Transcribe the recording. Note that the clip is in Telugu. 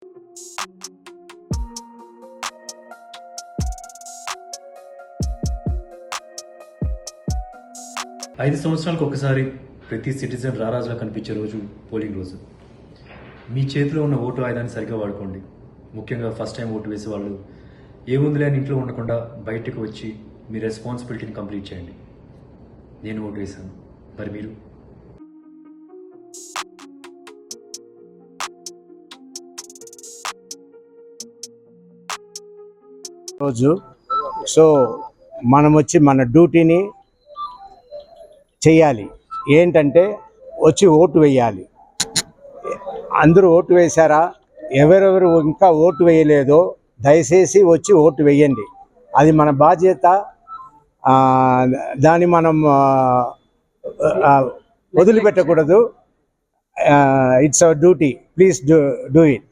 5 సంవత్సరాలకు ఒకసారి ప్రతి సిటిజన్ రారాజులా కనిపించే రోజు పోలింగ్ రోజు. మీ చేతిలో ఉన్న ఓటు ఆయుధాన్ని సరిగ్గా వాడుకోండి. ముఖ్యంగా ఫస్ట్ టైం ఓటు వేసే వాళ్ళు ఏముందిలే అని ఇంట్లో ఉండకుండా బయటకు వచ్చి మీ రెస్పాన్సిబిలిటీని కంప్లీట్ చేయండి. నేను ఓటు వేశాను, మరి మీరు? రోజు సో మనం వచ్చి మన డ్యూటీని చేయాలి. ఏంటంటే వచ్చి ఓటు వేయాలి. అందరూ ఓటు వేశారా? ఎవరెవరు ఇంకా ఓటు వేయలేదో దయచేసి వచ్చి ఓటు వేయండి. అది మన బాధ్యత. దాన్ని మనం వదిలిపెట్టకూడదు. It's our duty. Please do it.